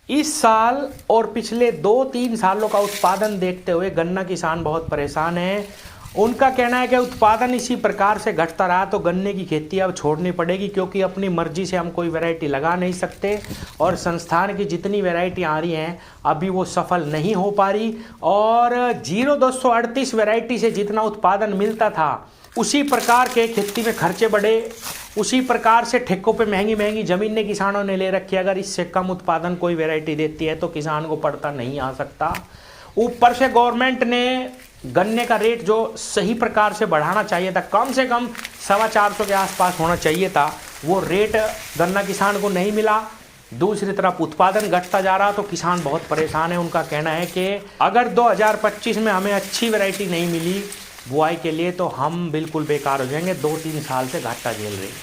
इस साल और पिछले 2-3 सालों का उत्पादन देखते हुए गन्ना किसान बहुत परेशान हैं। उनका कहना है कि उत्पादन इसी प्रकार से घटता रहा तो गन्ने की खेती अब छोड़नी पड़ेगी, क्योंकि अपनी मर्जी से हम कोई वैरायटी लगा नहीं सकते और संस्थान की जितनी वैरायटी आ रही हैं अभी वो सफल नहीं हो पा रही। और 0238 वैरायटी से जितना उत्पादन मिलता था उसी प्रकार के खेती में खर्चे बढ़े, उसी प्रकार से ठेकों पे महंगी महंगी ज़मीनें किसानों ने ले रखी है। अगर इससे कम उत्पादन कोई वैरायटी देती है तो किसान को पड़ता नहीं आ सकता। ऊपर से गवर्नमेंट ने गन्ने का रेट जो सही प्रकार से बढ़ाना चाहिए था, कम से कम 450 के आसपास होना चाहिए था, वो रेट गन्ना किसान को नहीं मिला। दूसरी तरफ उत्पादन घटता जा रहा तो किसान बहुत परेशान है। उनका कहना है कि अगर 2025 में हमें अच्छी वैरायटी नहीं मिली बुआई के लिए तो हम बिल्कुल बेकार हो जाएंगे। 2-3 साल से घाटा झेल रहे हैं।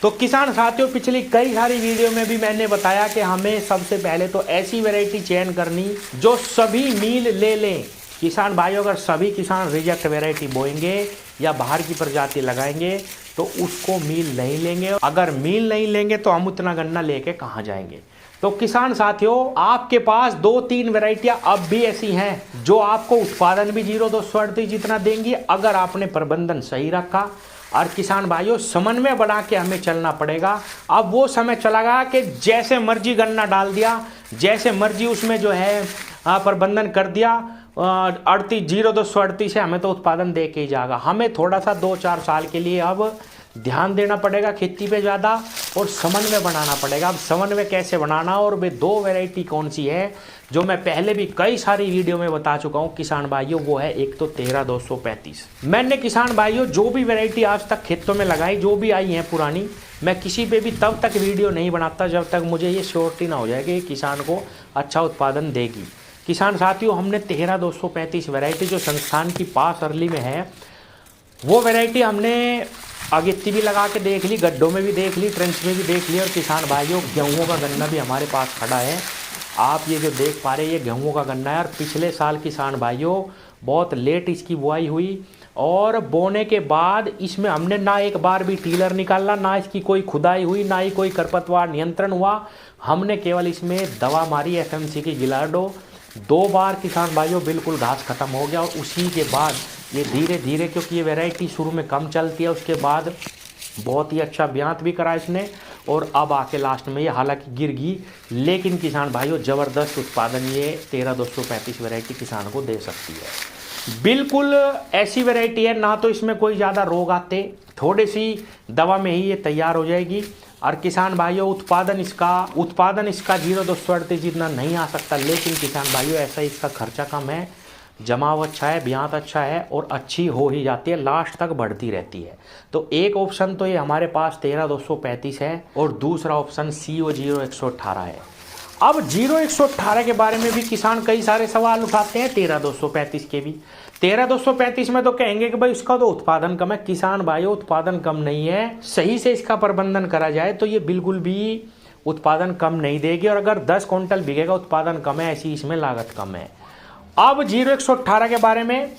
तो किसान साथियों, पिछली कई सारी वीडियो में भी मैंने बताया कि हमें सबसे पहले तो ऐसी वैरायटी चयन करनी जो सभी मील ले लें। किसान भाइयों, अगर सभी किसान रिजेक्ट वैरायटी बोएंगे या बाहर की प्रजाति लगाएंगे तो उसको मील नहीं लेंगे। अगर मील नहीं लेंगे तो हम उतना गन्ना लेके कहाँ जाएंगे। तो किसान साथियों, आपके पास 2-3 वैरायटियां अब भी ऐसी हैं जो आपको उत्पादन भी 0238 जितना देंगी अगर आपने प्रबंधन सही रखा। और किसान भाइयों, समन्वय बना के हमें चलना पड़ेगा। अब वो समय चला गया कि जैसे मर्जी गन्ना डाल दिया, जैसे मर्जी उसमें जो है प्रबंधन कर दिया। 0238 से हमें तो उत्पादन दे के ही जाएगा। हमें थोड़ा सा 2-4 साल के लिए अब ध्यान देना पड़ेगा खेती पे ज़्यादा और समन्वय बनाना पड़ेगा। अब समन्वय कैसे बनाना और वे 2 वैरायटी कौन सी है जो मैं पहले भी कई सारी वीडियो में बता चुका हूँ किसान भाइयों, वो है एक तो 13235। मैंने किसान भाइयों जो भी वैरायटी आज तक खेतों में लगाई, जो भी आई हैं पुरानी, मैं किसी पे भी तब तक वीडियो नहीं बनाता जब तक मुझे ये श्योरिटी ना हो जाए कि किसान को अच्छा उत्पादन देगी। किसान साथियों, हमने 13235 वैरायटी जो संस्थान की पास अर्ली में है वो वैरायटी हमने अगेती भी लगा के देख ली, गड्ढों में भी देख ली, ट्रेंच में भी देख ली। और किसान भाइयों, गेहूँ का गन्ना भी हमारे पास खड़ा है। आप ये जो देख पा रहे हैं ये गेहूँ का गन्ना है। और पिछले साल किसान भाइयों बहुत लेट इसकी बुआई हुई और बोने के बाद इसमें हमने ना एक बार भी टीलर निकाला, ना इसकी कोई खुदाई हुई, ना ही कोई खरपतवार नियंत्रण हुआ। हमने केवल इसमें दवा मारी FMC की गिलार्डो। 2 बार किसान भाइयों बिल्कुल घास खत्म हो गया। और उसी के बाद ये धीरे धीरे, क्योंकि ये वैरायटी शुरू में कम चलती है, उसके बाद बहुत ही अच्छा ब्यात भी करा इसने और अब आके लास्ट में ये हालांकि गिर गई, लेकिन किसान भाइयों ज़बरदस्त उत्पादन ये 13235 वैरायटी किसान को दे सकती है। बिल्कुल ऐसी वैरायटी है ना तो इसमें कोई ज़्यादा रोग आते, थोड़ी सी दवा में ही ये तैयार हो जाएगी। और किसान भाइयों, उत्पादन इसका 0238 जितना नहीं आ सकता, लेकिन किसान भाइयों ऐसा इसका खर्चा कम है, जमाव अच्छा है, ब्यात अच्छा है और अच्छी हो ही जाती है, लास्ट तक बढ़ती रहती है। तो एक ऑप्शन तो ये हमारे पास 13235 है और दूसरा ऑप्शन CO 0118 है। अब 0118 के बारे में भी किसान कई सारे सवाल उठाते हैं, 13235 के भी। 13235 में तो कहेंगे कि भाई उसका तो उत्पादन कम है। किसान भाइयों, उत्पादन कम नहीं है, सही से इसका प्रबंधन करा जाए तो ये बिल्कुल भी उत्पादन कम नहीं देगी। और अगर 10 क्विंटल बिकेगा उत्पादन कम है, ऐसी इसमें लागत कम है। अब 0118 के बारे में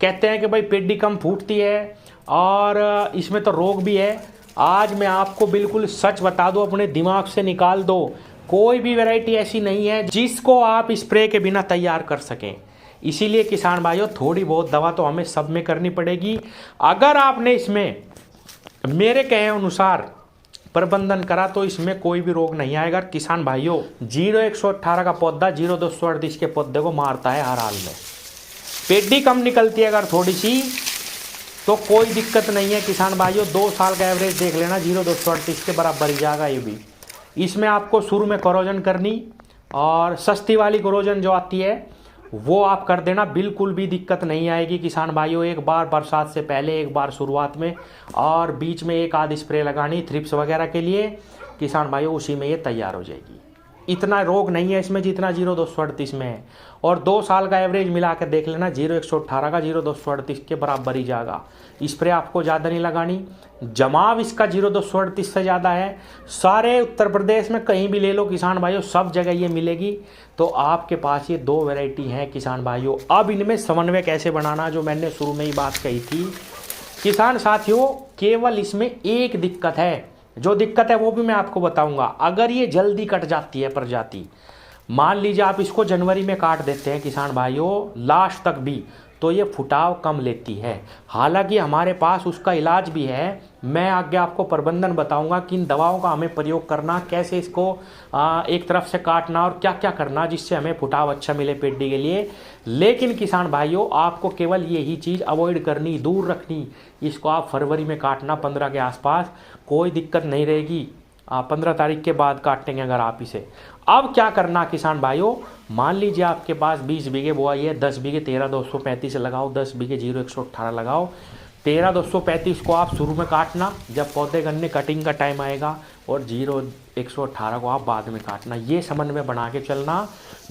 कहते हैं कि भाई पेडी कम फूटती है और इसमें तो रोग भी है। आज मैं आपको बिल्कुल सच बता दूं, अपने दिमाग से निकाल दो, कोई भी वैरायटी ऐसी नहीं है जिसको आप स्प्रे के बिना तैयार कर सकें। इसीलिए किसान भाइयों, थोड़ी बहुत दवा तो हमें सब में करनी पड़ेगी। अगर आपने इसमें मेरे कहे अनुसार प्रबंधन करा तो इसमें कोई भी रोग नहीं आएगा। किसान भाइयों, 0118 का पौधा 0238 के पौधे को मारता है हर हाल में। पेडी कम निकलती है अगर थोड़ी सी तो कोई दिक्कत नहीं है। किसान भाइयों, 2 साल का एवरेज देख लेना, 0238 के बराबर ही जाएगा ये भी। इसमें आपको शुरू में कोरोजन करनी और सस्ती वाली कोरोजन जो आती है वो आप कर देना, बिल्कुल भी दिक्कत नहीं आएगी। किसान भाइयों, एक बार बरसात से पहले, एक बार शुरुआत में और बीच में एक आध स्प्रे लगानी थ्रिप्स वगैरह के लिए। किसान भाइयों, उसी में ये तैयार हो जाएगी। इतना रोग नहीं है इसमें जितना 0238 में है। और 2 साल का एवरेज मिला कर देख लेना, 0118 का 0238 के बराबर ही जाएगा। स्प्रे आपको ज़्यादा नहीं लगानी, जमाव इसका 0238 से ज़्यादा है। सारे उत्तर प्रदेश में कहीं भी ले लो किसान भाइयों, सब जगह ये मिलेगी। तो आपके पास ये 2 वैरायटी हैं किसान भाइयों। अब इनमें समन्वय कैसे बनाना, जो मैंने शुरू में ही बात कही थी किसान साथियों, केवल इसमें एक दिक्कत है। जो दिक्कत है वो भी मैं आपको बताऊंगा। अगर ये जल्दी कट जाती है प्रजाति, मान लीजिए आप इसको जनवरी में काट देते हैं किसान भाइयों लास्ट तक भी, तो ये फुटाव कम लेती है। हालांकि हमारे पास उसका इलाज भी है, मैं आगे आपको प्रबंधन बताऊंगा किन दवाओं का हमें प्रयोग करना, कैसे इसको एक तरफ से काटना और क्या क्या करना जिससे हमें फुटाव अच्छा मिले पेडी के लिए। लेकिन किसान भाइयों आपको केवल यही चीज़ अवॉइड करनी, दूर रखनी। इसको आप फरवरी में काटना 15 के आसपास, कोई दिक्कत नहीं रहेगी। 15 तारीख के बाद काटेंगे अगर आप इसे। अब क्या करना किसान भाइयों, मान लीजिए आपके पास 20 बीघे बोआई है, 10 बीघे 13,235 लगाओ, 10 बीघे 0,118 लगाओ। 13,235 को आप शुरू में काटना जब पौधे गन्ने कटिंग का टाइम आएगा, और 0,118 को आप बाद में काटना। ये समन्वय बना के चलना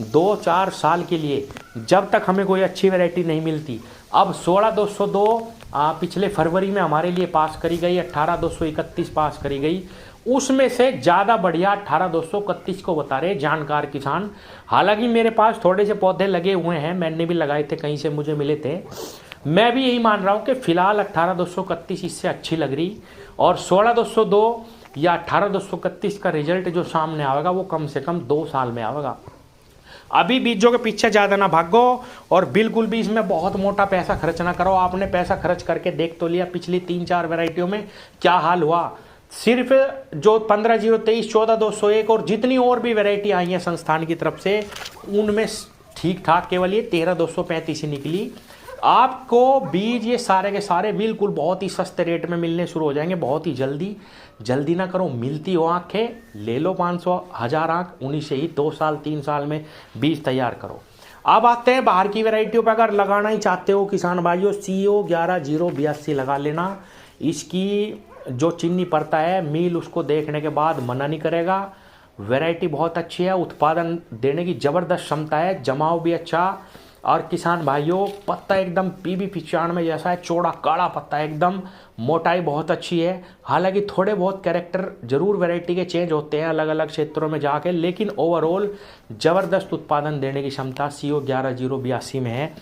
2-4 साल के लिए, जब तक हमें कोई अच्छी वैरायटी नहीं मिलती। अब 16,202 पिछले फरवरी में हमारे लिए पास करी गई, 18,231 पास करी गई, उसमें से ज़्यादा बढ़िया 18,231 को बता रहे जानकार किसान। हालांकि मेरे पास थोड़े से पौधे लगे हुए हैं, मैंने भी लगाए थे, कहीं से मुझे मिले थे। मैं भी यही मान रहा हूँ कि फिलहाल 18,231 इससे अच्छी लग रही, और 16,202 या 18,231 का रिजल्ट जो सामने आएगा वो कम से कम 2 साल में आएगा। अभी बीजों के पीछे ज़्यादा ना भागो, और बिल्कुल भी इसमें बहुत मोटा पैसा खर्च ना करो। आपने पैसा खर्च करके देख तो लिया पिछली 3-4 वैरायटियों में क्या हाल हुआ। सिर्फ जो 15,023, 14,201 और जितनी और भी वैरायटी आई हैं संस्थान की तरफ से, उनमें ठीक ठाक केवल ये 13,235 ही निकली। आपको बीज ये सारे के सारे बिल्कुल बहुत ही सस्ते रेट में मिलने शुरू हो जाएंगे बहुत ही जल्दी। जल्दी ना करो, मिलती हो आंखें ले लो, 500 1000 आंख, उन्हीं से ही 2 साल 3 साल में बीज तैयार करो। अब आते हैं बाहर की वैरायटियों पर। अगर लगाना ही चाहते हो किसान भाइयों, CO 11082 लगा लेना। इसकी जो चीनी पड़ता है मील उसको देखने के बाद मना नहीं करेगा। वैरायटी बहुत अच्छी है, उत्पादन देने की ज़बरदस्त क्षमता है, जमाव भी अच्छा। और किसान भाइयों पत्ता एकदम PB 95 जैसा है, चौड़ा काड़ा पत्ता है एकदम, मोटाई बहुत अच्छी है। हालांकि थोड़े बहुत कैरेक्टर जरूर वैरायटी के चेंज होते हैं अलग अलग क्षेत्रों में जाके, लेकिन ओवरऑल ज़बरदस्त उत्पादन देने की क्षमता CO 11082 में है।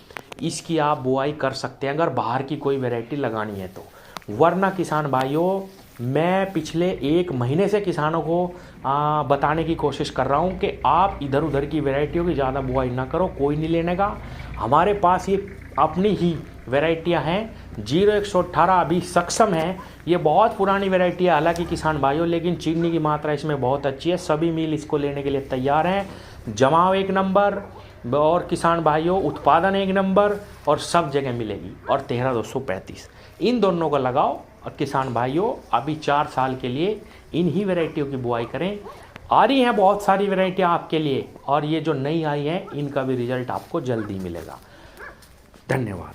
इसकी आप बुआई कर सकते हैं अगर बाहर की कोई वैरायटी लगानी है तो। वरना किसान भाइयों मैं पिछले 1 महीने से किसानों को बताने की कोशिश कर रहा हूं कि आप इधर उधर की वैरायटियों की ज़्यादा बुआई ना करो, कोई नहीं लेने का। हमारे पास ये अपनी ही वैरायटियां हैं। 0,118 अभी सक्षम है, ये बहुत पुरानी वैरायटी है हालांकि किसान भाइयों, लेकिन चीनी की मात्रा इसमें बहुत अच्छी है। सभी मिल इसको लेने के लिए तैयार हैं। जमाव 1 नंबर, और किसान भाइयों उत्पादन 1 नंबर, और सब जगह मिलेगी। और 13,235 इन दोनों को लगाओ। और किसान भाइयों अभी 4 साल के लिए इन्हीं वैरायटियों की बुआई करें। आ रही हैं बहुत सारी वैरायटियाँ आपके लिए, और ये जो नई आई हैं इनका भी रिजल्ट आपको जल्दी मिलेगा। धन्यवाद।